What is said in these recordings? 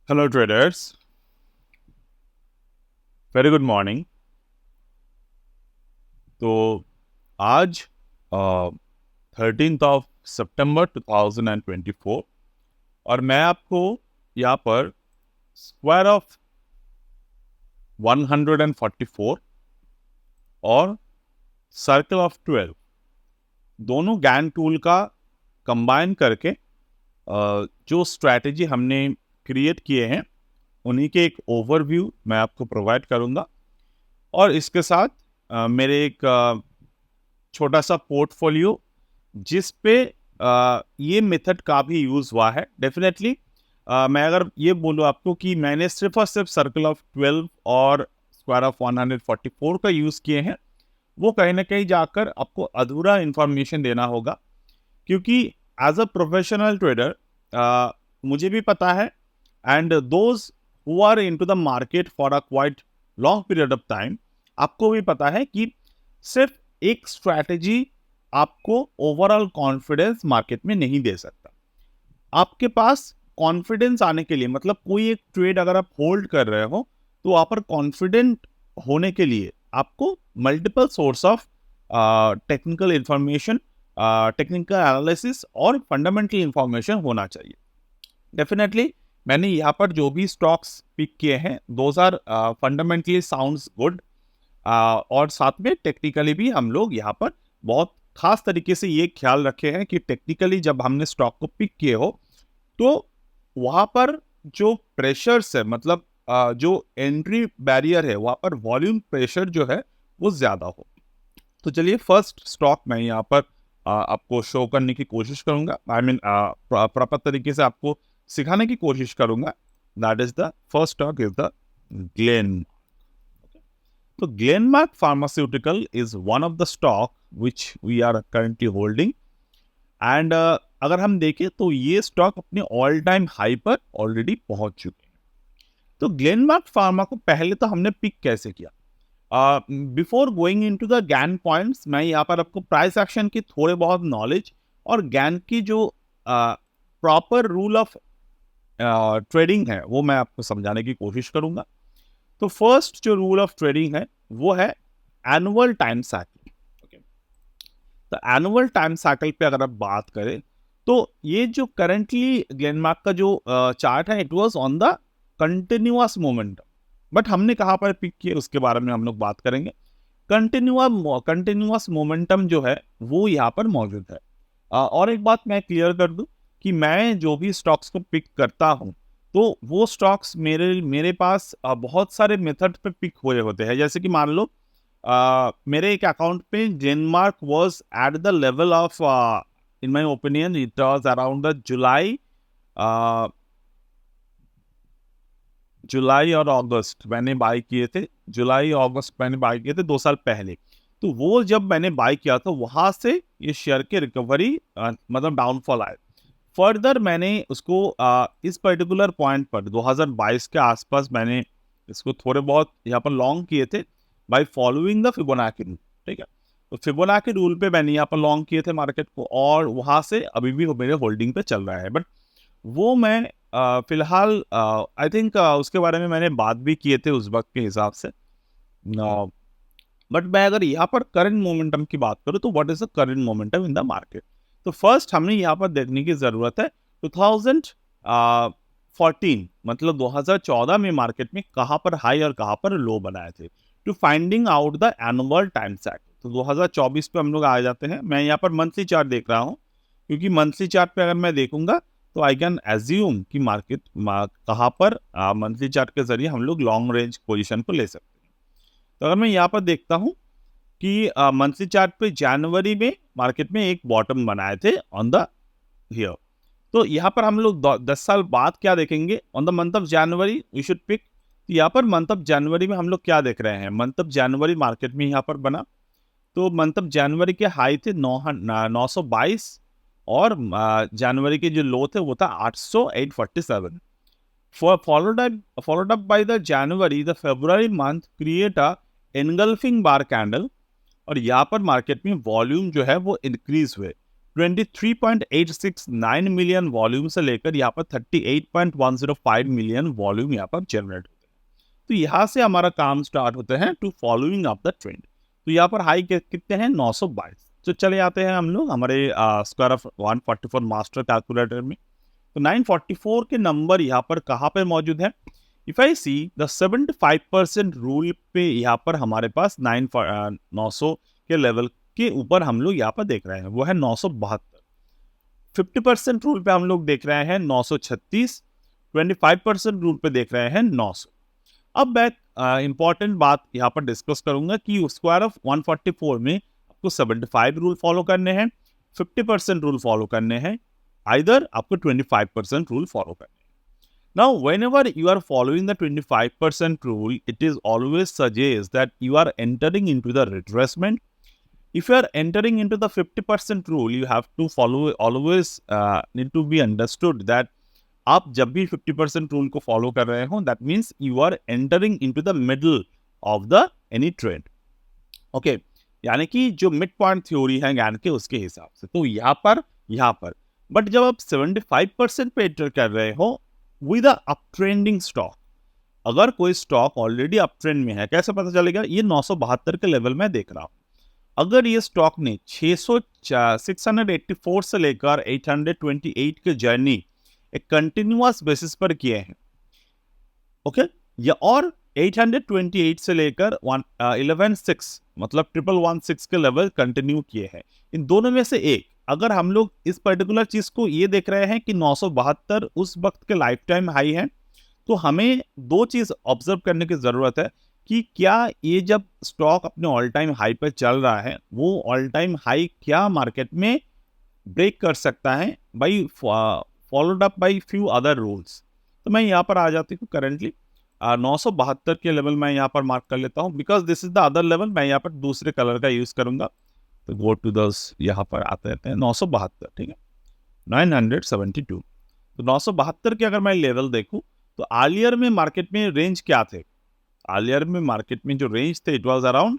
Hello traders, very good morning. तो आज 13 सितंबर 2024 और मैं आपको यहाँ पर स्क्वायर ऑफ 144 और सर्कल ऑफ 12 दोनों गैन टूल का कंबाइन करके जो स्ट्रैटेजी हमने क्रिएट किए हैं उन्हीं के एक ओवरव्यू मैं आपको प्रोवाइड करूँगा और इसके साथ मेरे एक छोटा सा पोर्टफोलियो जिस पे ये मेथड का भी यूज़ हुआ है। डेफिनेटली मैं अगर ये बोलूँ आपको कि मैंने सिर्फ और सिर्फ सर्कल ऑफ 12 और स्क्वायर ऑफ 144 का यूज़ किए हैं, वो कहीं ना कहीं जाकर आपको अधूरा इंफॉर्मेशन देना होगा, क्योंकि एज अ प्रोफेशनल ट्रेडर मुझे भी पता है and those who are into the market for a quite long period of time, आपको भी पता है कि सिर्फ एक स्ट्रैटेजी आपको ओवरऑल कॉन्फिडेंस मार्केट में नहीं दे सकता। आपके पास कॉन्फिडेंस आने के लिए, मतलब कोई एक ट्रेड अगर आप होल्ड कर रहे हो तो वहाँ पर कॉन्फिडेंट होने के लिए आपको multiple source of technical information, technical analysis और फंडामेंटल इंफॉर्मेशन होना चाहिए। डेफिनेटली मैंने यहाँ पर जो भी स्टॉक्स पिक किए हैं those are fundamentally sounds good, और साथ में टेक्निकली भी हम लोग यहाँ पर बहुत खास तरीके से ये ख्याल रखे हैं कि टेक्निकली जब हमने स्टॉक को पिक किए हो तो वहाँ पर जो प्रेशर्स है, मतलब जो एंट्री बैरियर है, वहाँ पर वॉल्यूम प्रेशर जो है वो ज़्यादा हो। तो चलिए फर्स्ट स्टॉक मैं यहाँ पर आपको शो करने की कोशिश करूँगा, आई मीन प्रॉपर तरीके से आपको सिखाने की कोशिश करूँगा। That is the first stock is the Glenn. So Glenmark Pharmaceutical is one of the stock which we are currently holding and अगर हम देखें तो ये स्टॉक अपने ऑल टाइम हाई पर ऑलरेडी पहुंच चुके हैं। तो ग्लेनमार्क फार्मा को पहले तो हमने पिक कैसे किया? Before going into the gain points, मैं यहाँ पर आपको प्राइस एक्शन की थोड़े बहुत नॉलेज और गैन की जो प्रॉपर रूल ऑफ ट्रेडिंग है वो मैं आपको समझाने की कोशिश करूंगा। तो फर्स्ट जो रूल ऑफ ट्रेडिंग है वो है एनुअल टाइम साइकिल। ओके, तो एनुअल टाइम साइकिल पे अगर आप बात करें तो ये जो करंटली ग्लेनमार्क का जो चार्ट है it was on the continuous momentum, but हमने कहाँ पर पिक किया उसके बारे में हम लोग बात करेंगे। कंटिन्यूअस मोमेंटम जो है वो यहाँ पर मौजूद है। और एक बात मैं क्लियर कर दूं कि मैं जो भी स्टॉक्स को पिक करता हूँ तो वो स्टॉक्स मेरे पास बहुत सारे मेथड पे पिक हुए होते हैं। जैसे कि मान लो मेरे एक अकाउंट पे Glenmark was at the level of, in my opinion it was around the जुलाई और अगस्त मैंने बाय किए थे। जुलाई अगस्त मैंने बाय किए थे 2 साल पहले। तो वो जब मैंने बाय किया था वहां से ये शेयर की रिकवरी, मतलब डाउनफॉल आए। फर्दर मैंने उसको इस पर्टिकुलर पॉइंट पर 2022 के आसपास मैंने इसको थोड़े बहुत यहाँ पर लॉन्ग किए थे by following the Fibonacci rule. ठीक है, तो फिबोनाची रूल पे मैंने यहाँ पर लॉन्ग किए थे मार्केट को और वहां से अभी भी मेरे होल्डिंग पे चल रहा है। बट वो मैं फिलहाल आई थिंक उसके बारे में मैंने बात भी किए थे उस वक्त के हिसाब से। बट मैं अगर यहाँ पर करंट मोमेंटम की बात करूँ तो what is the current momentum in the market, तो फर्स्ट हमने यहाँ पर देखने की जरूरत है 2014, मतलब 2014 में मार्केट में कहाँ पर हाई और कहाँ पर लो बनाए थे, to finding out the annual time cycle. तो 2024 पे हम लोग आ जाते हैं। मैं यहाँ पर मंथली चार्ट देख रहा हूँ क्योंकि मंथली चार्ट पे अगर मैं देखूंगा तो आई कैन एज्यूम कि मार्केट कहाँ पर मंथली चार्ट के जरिए हम लोग लॉन्ग रेंज पोजिशन को ले सकते हैं। तो अगर मैं यहाँ पर देखता हूँ कि मंथली चार्ट पे जनवरी में मार्केट में एक बॉटम बनाए थे ऑन द हियर। तो यहाँ पर हम लोग 10 साल बाद क्या देखेंगे on the month of January we should pick. तो यहाँ पर मंथ ऑफ जनवरी में हम लोग क्या देख रहे हैं, मंथ ऑफ जनवरी मार्केट में यहाँ पर बना। तो मंथ ऑफ जनवरी के हाई थे 922 और जनवरी के जो लो थे वो था 847। followed up by the January, the February month create a engulfing bar candle और यहाँ पर मार्केट में वॉल्यूम जो है वो इंक्रीज हुए। 23.869 मिलियन वॉल्यूम से लेकर यहाँ पर 38.105 मिलियन वॉल्यूम यहाँ पर जनरेट होते हैं। तो यहाँ से हमारा काम स्टार्ट होते हैं to following up the trend. तो यहाँ पर हाई कितने हैं, 922। तो चले आते हैं हम लोग हमारे स्क्वायर ऑफ 144 मास्टर कैलकुलेटर में। तो 944 के नंबर यहाँ पर कहाँ पे मौजूद है? If I see the 75% rule पे यहाँ पर हमारे पास 900 के लेवल के ऊपर हम लोग यहाँ पर देख रहे हैं, वो है 972। 50% रूल पे हम लोग देख रहे हैं 936। 25% रूल पे देख रहे हैं 900। अब मैं इंपॉर्टेंट बात यहाँ पर डिस्कस करूंगा कि स्क्वायर ऑफ 144 में आपको 75 रूल फॉलो करने हैं, 50% रूल फॉलो करने हैं, आइदर आपको 25% रूल फॉलो करने हैं। Now, whenever you are following the 25% rule, it is always suggests that you are entering into the retracement. If you are entering into the 50% rule, you have to follow, always need to be understood that आप जब भी 50% rule को follow कर रहे हो, that means you are entering into the middle of the any trend. Okay, यानी कि जो मिड पॉइंट थ्योरी है ज्ञान के, उसके हिसाब से। तो यहाँ पर बट जब आप 75% पे एंटर कर रहे हो with a up trending stock, अगर कोई स्टॉक ऑलरेडी अप ट्रेंड में है, कैसे पता चलेगा? ये 972 के लेवल में देख रहा हूं। अगर ये स्टॉक ने 684 से लेकर 828 के जर्नी एक कंटिन्यूअस बेसिस पर किए हैं, ओके, या और 828 से लेकर 116 मतलब 1116 के लेवल कंटिन्यू किए हैं, इन दोनों में से एक, अगर हम लोग इस पर्टिकुलर चीज को ये देख रहे हैं कि 972 उस वक्त के लाइफ टाइम हाई है, तो हमें दो चीज ऑब्जर्व करने की जरूरत है कि क्या ये जब स्टॉक अपने ऑल टाइम हाई पर चल रहा है, वो ऑल टाइम हाई क्या मार्केट में ब्रेक कर सकता है by followed up by few other rules. तो मैं यहाँ पर आ जाती हूँ करंटली 972 के लेवल मैं यहाँ पर मार्क कर लेता हूँ, because this is the other level. मैं यहाँ पर दूसरे कलर का यूज करूंगा, तो गो टू दस, यहाँ पर आते रहते हैं 972, ठीक है, 972। तो 972 के अगर मैं लेवल देखूँ तो आलियर में मार्केट में रेंज क्या थे? आलियर में मार्केट में जो रेंज थे, इट वाज अराउंड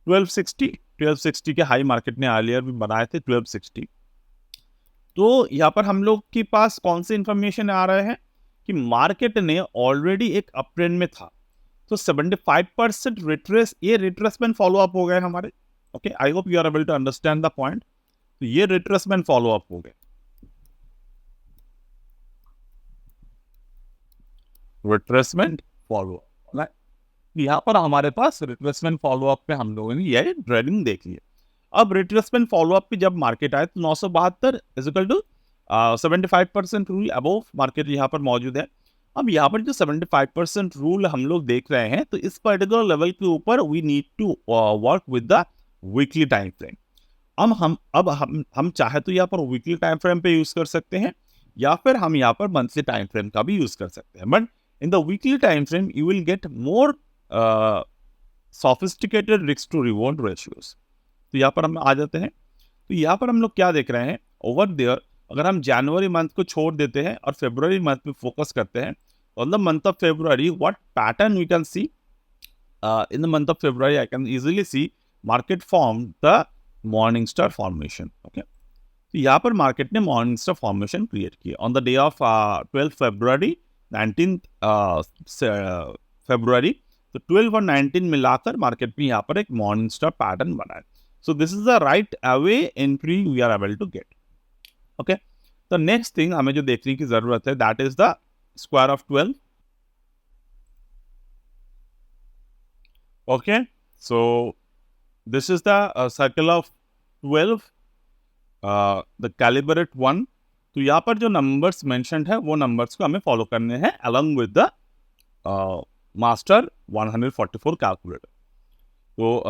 1260 के हाई मार्केट ने आलियर में बनाए थे, 1260। तो यहाँ पर हम लोग के पास कौन से इंफॉर्मेशन आ रहे हैं कि मार्केट ने ऑलरेडी एक अप ट्रेंड में था, तो 75% रिट्रेसमेंट फॉलो अप हो गए हमारे। Okay, I hope you are able to understand the point. तो ये रिट्रेसमेंट फॉलो अप हो गए, रिट्रेसमेंट फॉलो अप। यहाँ पर हमारे पास रिट्रेसमेंट फॉलो अप पे हम लोगों ने ये ट्रेडिंग देख लिया। अब रिट्रेसमेंट फॉलो अप पे जब मार्केट आए तो 972 is equal to 75% rule above market यहाँ पर मौजूद है। अब यहाँ पर जो 75% रूल हम लोग देख रहे हैं, तो इस पर्टिकुलर लेवल के ऊपर we need to work with the weekly time frame. अब हम चाहे तो यहाँ पर वीकली टाइम फ्रेम पे यूज कर सकते हैं, या फिर हम यहाँ पर मंथली टाइम फ्रेम का भी यूज कर सकते हैं। But in the weekly time frame you will get more sophisticated risk to reward ratios. तो यहाँ पर हम आ जाते हैं। तो यहाँ पर हम लोग क्या देख रहे हैं ओवर देयर, अगर हम जनवरी मंथ को छोड़ देते हैं और फरवरी मंथ पे फोकस करते हैं, on the month of February what pattern we can see? In the month of February I can easily see market form the morning star formation. Okay, तो यहाँ पर मार्केट ने मॉर्निंग स्टार फॉर्मेशन क्रिएट किया on the day of 12 February, 19 February. तो 12 और 19 मिलाकर market में यहाँ पर एक मॉर्निंग स्टार पैटर्न बना है। So this is the right away entry we are able to get. Okay. The next thing हमें जो देखने की जरूरत है, that is the square of 12. Okay. So this is the circle of 12, the calibrate one. तो यहाँ पर जो numbers mentioned है, वो numbers को हमें follow करने हैं along with the master 144 calculator. तो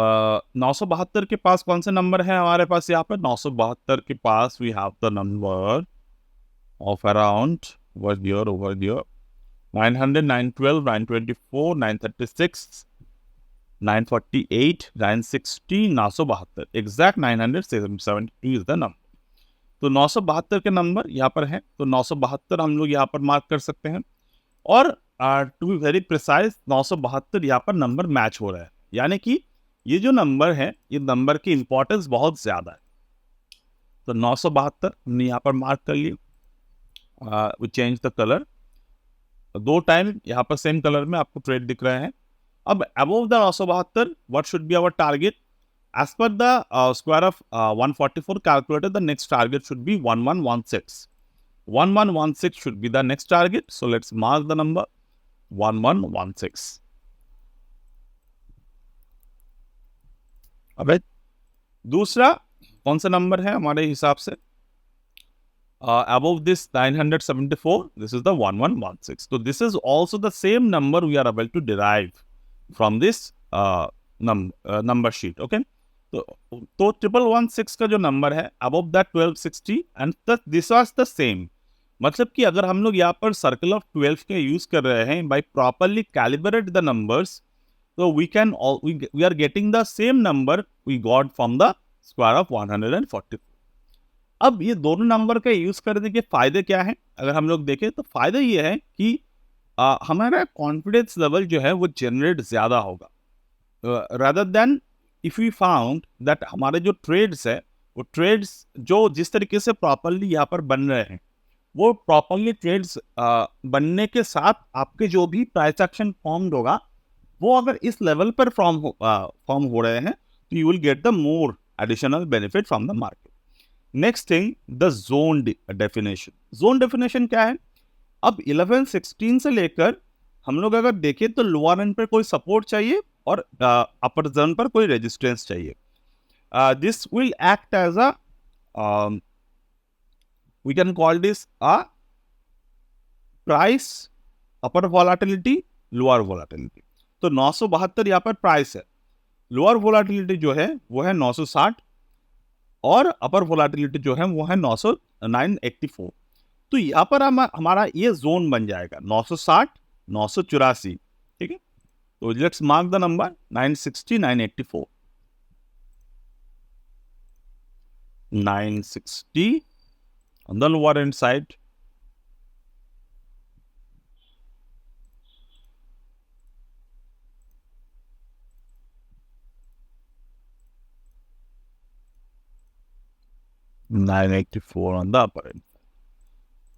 972 के पास कौन से नंबर है हमारे पास? यहाँ पर 972 के पास we have the number of around over here 900, 912, 924, 936, 948, 960, 972, exact 972 is the number. तो 972 के नंबर यहाँ पर है, तो 972 हम लोग यहाँ पर मार्क कर सकते हैं। और टू बी वेरी प्रिसाइज 972 यहाँ पर नंबर मैच हो रहा है, यानी कि ये जो नंबर है, ये नंबर की इंपॉर्टेंस बहुत ज्यादा है। तो 972 हमने यहाँ पर मार्क कर लिया। We change the colour, 2 time यहाँ पर सेम कलर में आपको ट्रेड दिख रहे हैं। अब above the 972 what should be our target? As per the square of 144 calculated, the next target should be 1116. 1116 should be the next target. So let's mark the number 1116. अब दूसरा कौन सा नंबर है हमारे हिसाब से? Above this 974, this is the 1116. So this is also the same number we are able to derive from this number sheet. Okay. तो 1116 का जो नंबर है above that 1260 and this was the same. मतलब कि अगर हम लोग यहाँ पर सर्कल ऑफ 12 के यूज कर रहे हैं by properly calibrate the numbers, तो we are getting the same number we got from the square of 144। अब ये दोनों नंबर का यूज करने के फायदे क्या हैं? अगर हम लोग देखें तो फायदा ये है कि हमारा कॉन्फिडेंस लेवल जो है वो जनरेट ज्यादा होगा rather than if we found that हमारे जो ट्रेड्स है वो ट्रेड्स जो जिस तरीके से प्रॉपरली यहाँ पर बन रहे हैं वो प्रॉपरली ट्रेड्स बनने के साथ आपके जो भी प्राइस एक्शन फॉर्म्ड होगा वो अगर इस लेवल पर फॉर्म हो रहे हैं तो you will get the more additional benefit from the market. Next thing, the zone definition. Zone definition क्या है? अब 11-16 से लेकर हम लोग अगर देखें तो लोअर एंड पर कोई सपोर्ट चाहिए और अपर जोन पर कोई रेजिस्टेंस चाहिए। This will act as a we can call this a price upper volatility, lower volatility. तो 972 यहाँ पर प्राइस है, लोअर वोलेटिलिटी जो है वो है 960 और अपर वोलेटिलिटी जो है वो है 984। तो यहाँ पर हमारा ये जोन बन जाएगा 960 984। ठीक है, तो let's mark the number 960 984। 960 on the lower end side, $984 on the upper end।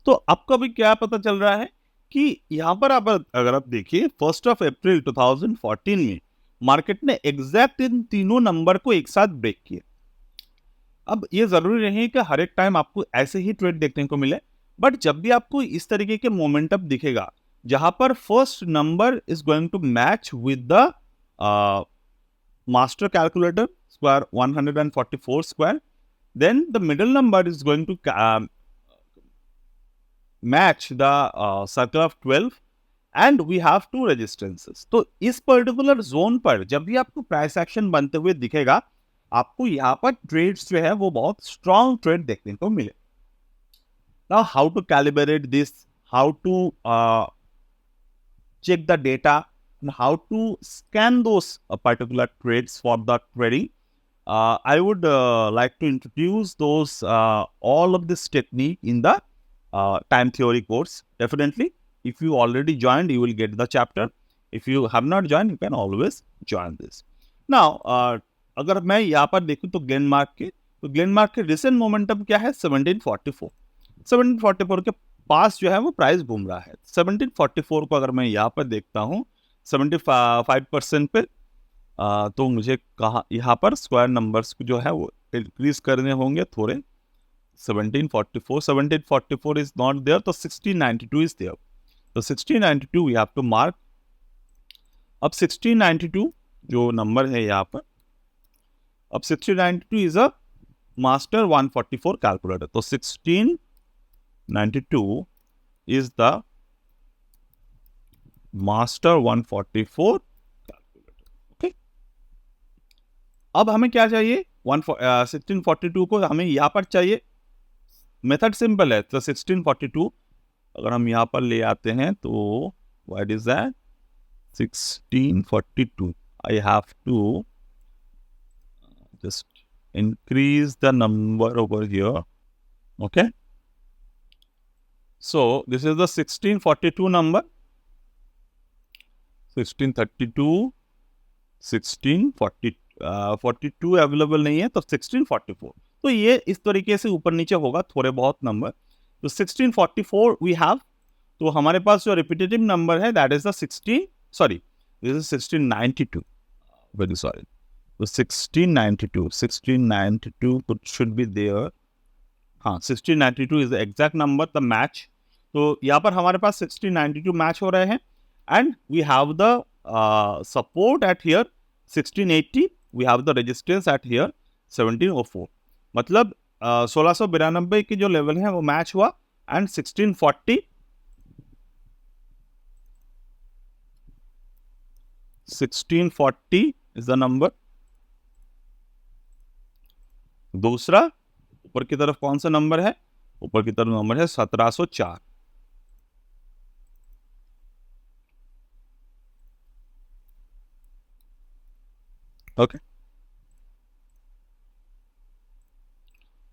तो आपको अभी क्या पता चल रहा है कि यहाँ पर आप अगर आप देखिए 1 अप्रैल 2014 में मार्केट ने एग्जैक्ट इन तीनों नंबर को एक साथ ब्रेक किया। अब ये जरूरी नहीं है कि हर एक टाइम आपको ऐसे ही ट्रेड देखने को मिले, बट जब भी आपको इस तरीके के मोमेंटम दिखेगा जहां पर first number is going to match with the master calculator square 144 square, then the middle number is going to match the circle of 12 and we have two resistances। तो इस पर्टिकुलर जोन पर जब भी आपको price action बनते हुए दिखेगा आपको यहाँ पर ट्रेड्स जो है वो बहुत स्ट्रॉन्ग ट्रेड देखने को मिले। Now how to calibrate this, how to check the data and how to scan those particular trades for the trading, I would like to introduce those all of this technique in the time theory course. Definitely, if you already joined, you will get the chapter. If you have not joined, you can always join this. Now, अगर मैं यहाँ पर देखूँ तो Glenmark के recent momentum क्या है? 1744। 1744 के पास जो है वो प्राइस घूम रहा है। 1744 को अगर मैं यहाँ पर देखता हूँ 75% पे, तो मुझे कहा यहाँ पर स्क्वायर नंबर्स जो है वो इंक्रीज करने होंगे थोड़े। 1744 इज नॉट देयर, तो 1692 इज देयर। तो 1692 वी हैव टू मार्क। अब 1692 जो नंबर है यहाँ पर, अब 1692 इज अ मास्टर 144 कैलकुलेटर। तो 1692 is the master 144 calculator। Okay, अब हमें क्या चाहिए? 1642 को हमें यहाँ पर चाहिए। मेथड सिंपल है। तो 1642 अगर हम यहाँ पर ले आते हैं तो what is that? 1642 I have to just increase the number over here। okay, so this is the 1642 number, 1632, 1642 available नहीं है तो 1644। तो ये इस तरीके से ऊपर नीचे होगा थोड़े बहुत नंबर। तो 1644 वी हैव, तो हमारे पास जो रिपीटेटिव नंबर है that is the 1692, very sorry, तो 1692 शुड बी देयर। हाँ, 1692 is the exact number, the match. तो यहाँ पर हमारे पास 1692 मैच हो रहे हैं and we have the support at here 1680, we have the resistance at here 1704। मतलब 1692 की जो लेवल है वो मैच हुआ एंड 1640 इज द नंबर। दूसरा ऊपर की तरफ कौन सा नंबर है? ऊपर की तरफ नंबर है 1704। ओके,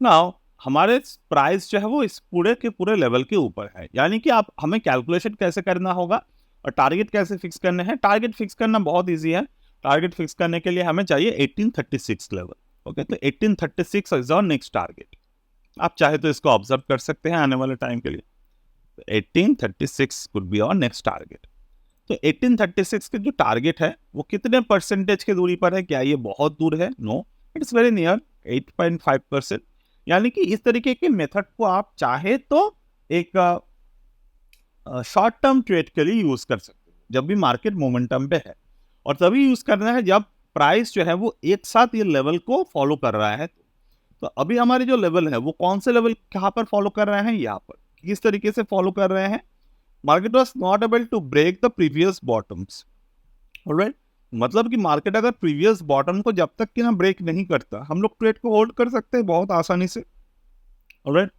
नाउ हमारे प्राइस जो है वो इस पूरे के पूरे लेवल के ऊपर है, यानी कि आप हमें कैलकुलेशन कैसे करना होगा और टारगेट कैसे फिक्स करने हैं। टारगेट फिक्स करना बहुत इजी है। टारगेट फिक्स करने के लिए हमें चाहिए 1836 लेवल। ओके, तो 1836 इज आवर नेक्स्ट टारगेट। आप चाहे तो इसको ऑब्जर्व कर सकते हैं आने वाले टाइम के लिए। 1836 could be our next target. तो 1836 के जो टारगेट है वो कितने परसेंटेज की दूरी पर है? क्या ये बहुत दूर है? No, it's very near, 8.5%। यानी कि इस तरीके के मेथड को आप चाहे तो एक शॉर्ट टर्म ट्रेड के लिए यूज कर सकते हैं, जब भी मार्केट मोमेंटम पे है, और तभी यूज करना है जब प्राइस जो है वो एक साथ ये लेवल को फॉलो कर रहा है। तो अभी हमारे जो लेवल है वो कौन से लेवल कहाँ पर फॉलो कर रहे हैं? यहाँ पर किस तरीके से फॉलो कर रहे हैं? Market was not able to break the previous bottoms. Alright, मतलब कि मार्केट अगर प्रीवियस बॉटम को जब तक कि ना ब्रेक नहीं करता, हम लोग ट्रेड को होल्ड कर सकते हैं बहुत आसानी से। Alright,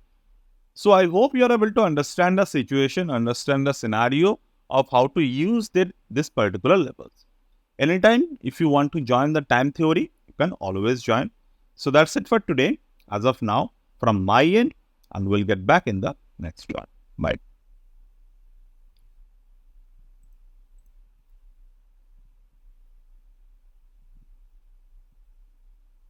so I hope you are able to understand the situation, understand the scenario of how to use this particular levels. Anytime if you want to join the time theory, you can always join. So that's it for today as of now from my end, and we'll get back in the next one. Bye.